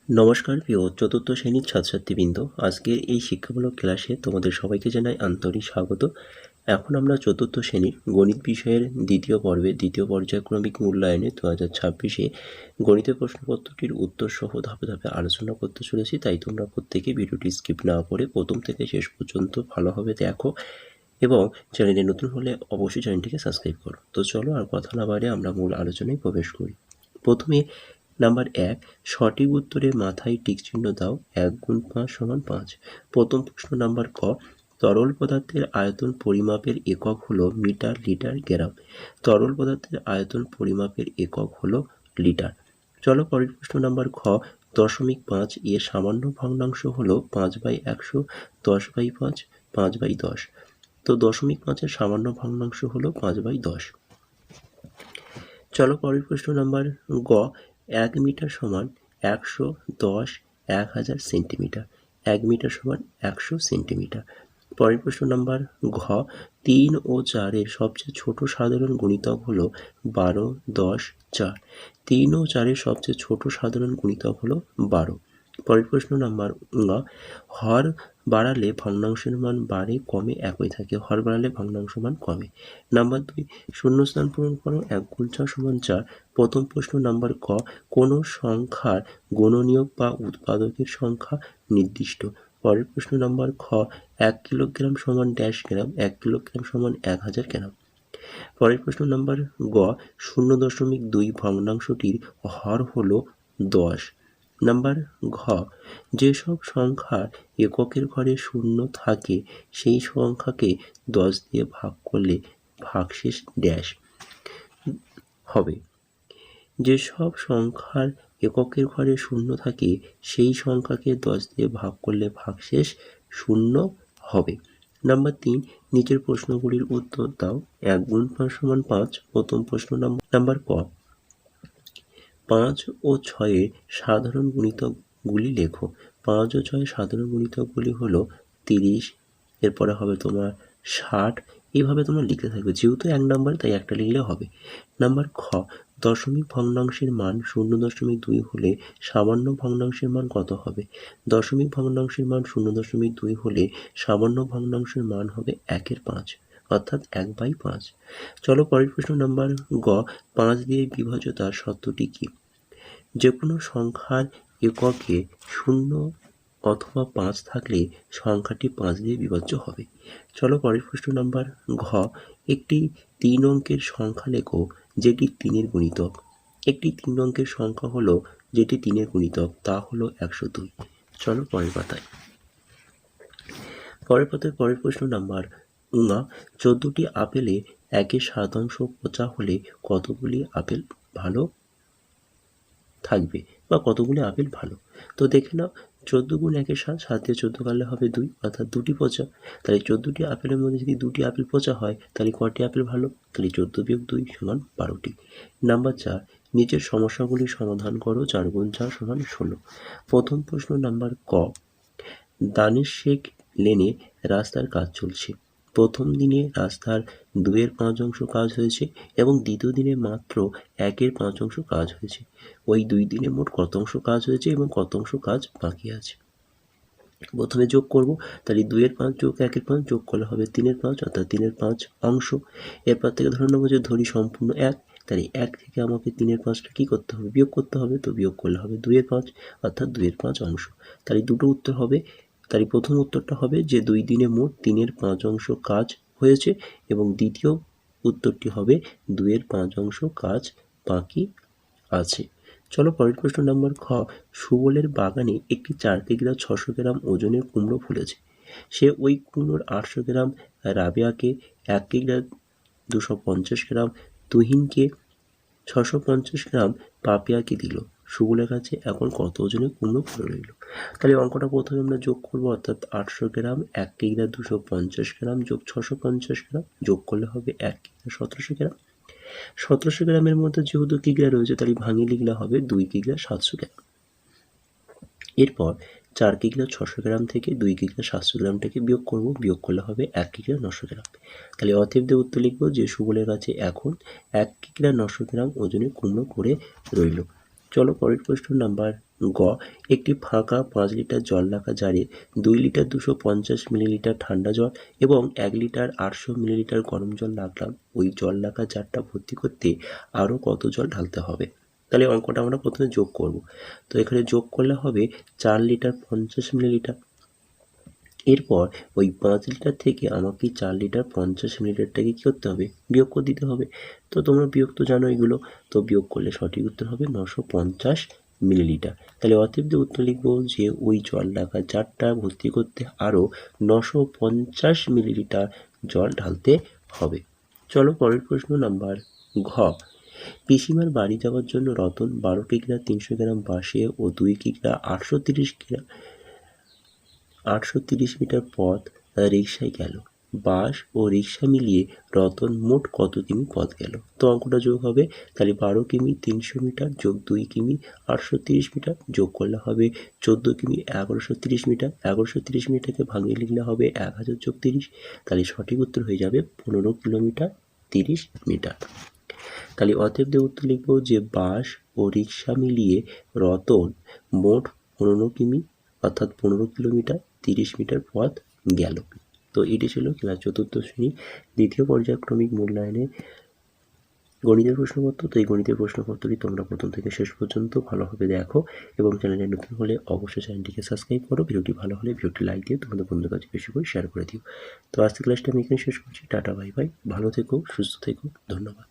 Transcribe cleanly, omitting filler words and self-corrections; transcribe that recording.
নমস্কার প্রিয় চতুর্থ শ্রেণীর ছাত্রছাত্রীবৃন্দ, আজকের এই শিক্ষামূলক ক্লাসে তোমাদের সবাইকে জানাই আন্তরিক স্বাগত। এখন আমরা চতুর্থ শ্রেণীর গণিত বিষয়ের দ্বিতীয় পর্যায়ক্রমিক মূল্যায়নে 2026-এ গণিতের প্রশ্নপত্রটির উত্তর সহ ধাপে ধাপে আলোচনা করতে চলেছি। তাই তোমরা প্রত্যেকে ভিডিওটি স্কিপ না করে প্রথম থেকে শেষ পর্যন্ত ভালোভাবে দেখো এবং চ্যানেলে নতুন হলে অবশ্যই চ্যানেলটিকে সাবস্ক্রাইব করো। তো চলো আর কথা না বাড়িয়ে আমরা মূল আলোচনায় প্রবেশ করি। প্রথমে নাম্বার 1, সঠিক উত্তরে মাথায় টিক চিহ্ন দাও। 1 গুণ 5 সমান 5। প্রথম প্রশ্ন নাম্বার ক, তরল পদার্থের আয়তন পরিমাপের একক হলো মিটার, লিটার, গ্রাম। তরল পদার্থের আয়তন পরিমাপের একক হলো লিটার। চলো পরের প্রশ্ন নাম্বার খ, 0.5 এর সামান্য ভগ্নাংশ হলো 5/100, 10/5, 5/10। তো 0.5 এর সামান্য ভগ্নাংশ হলো 5/10। চলো পরের প্রশ্ন নাম্বার গ, 1 মিটার সমান 100, 10, 1000 সেন্টিমিটার। 1 মিটার সমান 100 সেন্টিমিটার। পরের প্রশ্ন নাম্বার ঘ, 3 ও 4 এর সবচেয়ে ছোট সাধারণ গুণিতক হলো 12, 10, 4। 3 ও 4 এর সবচেয়ে ছোট সাধারণ গুণিতক হলো 12। পরের প্রশ্ন নাম্বার ঙ, হর বাড়ালে ভগ্নাংশের মান বাড়ে, কমে, একই থাকে। হর বাড়ালে ভগ্নাংশ মান কমে। নাম্বার 2, শূন্যস্থান পূরণ করো। 1 গুণ 4 সমান 4। প্রথম প্রশ্ন নাম্বার ক, কোনো সংখ্যার গুণনীয়ক বা উৎপাদকের সংখ্যা নির্দিষ্ট। পরের প্রশ্ন নাম্বার খ, 1 কিলোগ্রাম সমান ড্যাশ গ্রাম। 1 কিলোগ্রাম সমান 1000 গ্রাম। পরের প্রশ্ন নাম্বার গ, 0.2 ভগ্নাংশটির হর হলো 10। নাম্বার ঘ, যেসব সংখ্যার এককের ঘরে শূন্য থাকে সেই সংখ্যাকে 10 দিয়ে ভাগ করলে ভাগশেষ ড্যাশ হবে। যেসব সংখ্যার এককের ঘরে শূন্য থাকে সেই সংখ্যাকে 10 দিয়ে ভাগ করলে ভাগশেষ 0 হবে। নাম্বার 3, নিচের প্রশ্নগুলির উত্তর দাও। 1 গুণ 5 সমান 5। প্রথম প্রশ্ন নাম্বার ক, 5 ও 6 এর সাধারণ গুণিতকগুলি লেখো। 5 ও 6 এর সাধারণ গুণিতকগুলি হলো 30, এরপরে হবে তোমার 60। এইভাবে তোমরা লিখতে থাকবে, যেহেতু 1 নাম্বার তাই একটা লিখলে হবে। নাম্বার খ, দশমিক ভগ্নাংশের মান 0.2 হলে সামান্য ভগ্নাংশের মান কত হবে? দশমিক ভগ্নাংশের মান 0.2 হলে সামান্য ভগ্নাংশের মান হবে 1/5, অর্থাৎ 1/5। চলো পরের প্রশ্ন নাম্বার গ, 5 দিয়ে বিভাজ্যতার সত্যটি কি? যে কোনো সংখ্যার এককে 0 অথবা 5 থাকলে সংখ্যাটি 5 দিয়ে বিভাজ্য হবে। চলো পরের প্রশ্ন নাম্বার ঘ, একটি 3 অঙ্কের সংখ্যা লেখো যেটি 3 গুণিতক। একটি 3 অঙ্কের সংখ্যা হলো যেটি 3 গুণিতক, তা হলো 102। চলো পরের পাতায়। পরের প্রশ্ন নাম্বার ঙ, 14টি আপেলে 1/7 শতাংশ পচা হলে কতগুলি আপেল ভালো থাকবে বা কতগুলি আপেল ভালো? তো দেখে নাও, 14 গুণ 1 7, 7 দিয়ে 14 কাটলে হবে 2, অর্থাৎ 2টি পচা। তাহলে 14টি আপেলের মধ্যে যদি 2টি আপেল পচা হয় তাহলে কটি আপেল ভালো? তাহলে 14 বিয়োগ 2 সমান 12টি। নাম্বার 4, নিচের সমস্যাগুলি সমাধান করো। 4 গুণ 4 সমান 16। প্রথম প্রশ্ন নাম্বার ক, দানিশ শেখ লেনে রাস্তার কাজ চলছে। প্রথম দিনে রাস্তার 2/5 কাজ হয়েছে এবং দ্বিতীয় দিনে মাত্র 1/5 কাজ হয়েছে। ওই 2 দিনে মোট কত অংশ কাজ হয়েছে এবং কত অংশ কাজ বাকি আছে? প্রথমে যোগ করব, তাহলে 2/5 যোগ 1/5 যোগ করলে হবে 3/5, অর্থাৎ 3/5 অংশ। এরপর থেকে ধরে নেবো যে ধরি সম্পূর্ণ 1, তাহলে 1 থেকে আমাকে 3/5টা কী করতে হবে? বিয়োগ করতে হবে। তো বিয়োগ করলে হবে 2/5, অর্থাৎ 2/5 অংশ। তাহলে দুটো উত্তর হবে। তাহলে প্রথম উত্তরটা হবে যে 2 দিনে মোট 3/5 অংশ কাজ হয়েছে এবং দ্বিতীয় উত্তরটি হবে 2/5 অংশ কাজ বাকি আছে। চলো পরের প্রশ্ন নাম্বার খ, সুবলের বাগানে একটি 4 কিগ্রা 600 গ্রাম ওজনের কুমড়ো ফলেছে। সে ওই কুমড়োর 800 গ্রাম রাবেয়াকে, 1 কিগ্রা 250 গ্রাম তুহিনকে, 650 গ্রাম পাপিয়াকে দিল। সুবলের কাছে এখন কত ওজনের কুমড়ো পড়ে রইল? তাহলে অঙ্কটা প্রথমে আমরা যোগ করবো, অর্থাৎ 800 গ্রাম 1 কিগ্রা 250 গ্রাম যোগ 650 গ্রাম যোগ করলে হবে 1 কিগ্রা 1700 গ্রাম। 1700 গ্রামের মধ্যে যেহেতু কিগ্রা রয়েছে তাহলে ভাঙিয়ে লিখলে হবে 2 কিগ্রা 700 গ্রাম। এরপর 4 কিগ্রা 600 গ্রাম থেকে 2 কিগ্রা 700 গ্রামটাকে বিয়োগ করব, বিয়োগ করলে হবে 1 কিগ্রা 900 গ্রাম। তাহলে অতএব দিয়ে উত্তর লিখব যে সুবলের কাছে এখন 1 কিগ্রা 900 গ্রাম ওজনের কুমড়ো পড়ে রইল। চলো পরের প্রশ্ন নাম্বার গ একটি ফাঁকা 5 লিটার জল রাখা জারে 2 লিটার 250 মিলিলিটার ঠান্ডা জল এবং 1 লিটার 800 মিলিলিটার গরম জল রাখলাম। ওই জল রাখা জারটা ভর্তি করতে আরও কত জল ঢালতে হবে? তাহলে অঙ্কটা আমরা প্রথমে যোগ করব। তো এখানে যোগ করলে হবে 4 লিটার 50 মিলিলিটার। এরপর ওই 5 লিটার থেকে আমাকে 4 লিটার 50 মিলিলিটারটাকে কী করতে হবে? বিয়োগ করে দিতে হবে। তো তোমরা বিয়োগ তো জানো এগুলো, তো বিয়োগ করলে সঠিক উত্তর হবে 950 মিলিলিটার। তাহলে অতএব যে উত্তর লিখব যে ওই জল রাখা জারটা ভর্তি করতে আরও 950 মিলিলিটার জল ঢালতে হবে। চলো পরের প্রশ্ন নাম্বার ঘ। পিসিমার বাড়ি যাওয়ার জন্য রতন 12 কিগ্রা 300 গ্রাম বাঁশে ও 2 কিগ্রা 830 মিটার পথ রিকশায় গেল। বাস ও রিকশা মিলিয়ে রতন মোট কত কিমি পথ গেল? তো অঙ্কটা যোগ হবে। তাহলে 12 কিমি 300 মিটার যোগ 2 কিমি 830 মিটার যোগ করলে হবে 14 কিমি 1130 মিটার। 1130 মিটারকে ভাঙিয়ে লিখলে হবে 1000 যোগ 30। তাহলে সঠিক উত্তর হয়ে যাবে 15 কিলোমিটার 30 মিটার। তাহলে অতএব যে উত্তর লিখব যে বাস ও রিকশা মিলিয়ে রতন মোট 15 কিমি অর্থাৎ 15 কিলোমিটার 30 মিটার পথ গেল। তো এটি ছিল ক্লাস 4th শ্রেণী দ্বিতীয় পর্যায়ক্রমিক মূল্যায়নের গণিতের প্রশ্নপত্র। তো এই গণিতের প্রশ্নপত্রটি তোমরা প্রথম থেকে শেষ পর্যন্ত ভালোভাবে দেখো এবং চ্যানেলে নতুন হলে অবশ্যই চ্যানেলটিকে সাবস্ক্রাইব করো। ভিডিওটি ভালো হলে ভিডিওটি লাইক দিয়ে তোমাদের বন্ধুদের কাছে বেশি করে শেয়ার করে দিও। তো আজকে ক্লাসটা আমি এখানে শেষ করছি। টাটা বাই বাই, ভালো থেকো, সুস্থ থেকো, ধন্যবাদ।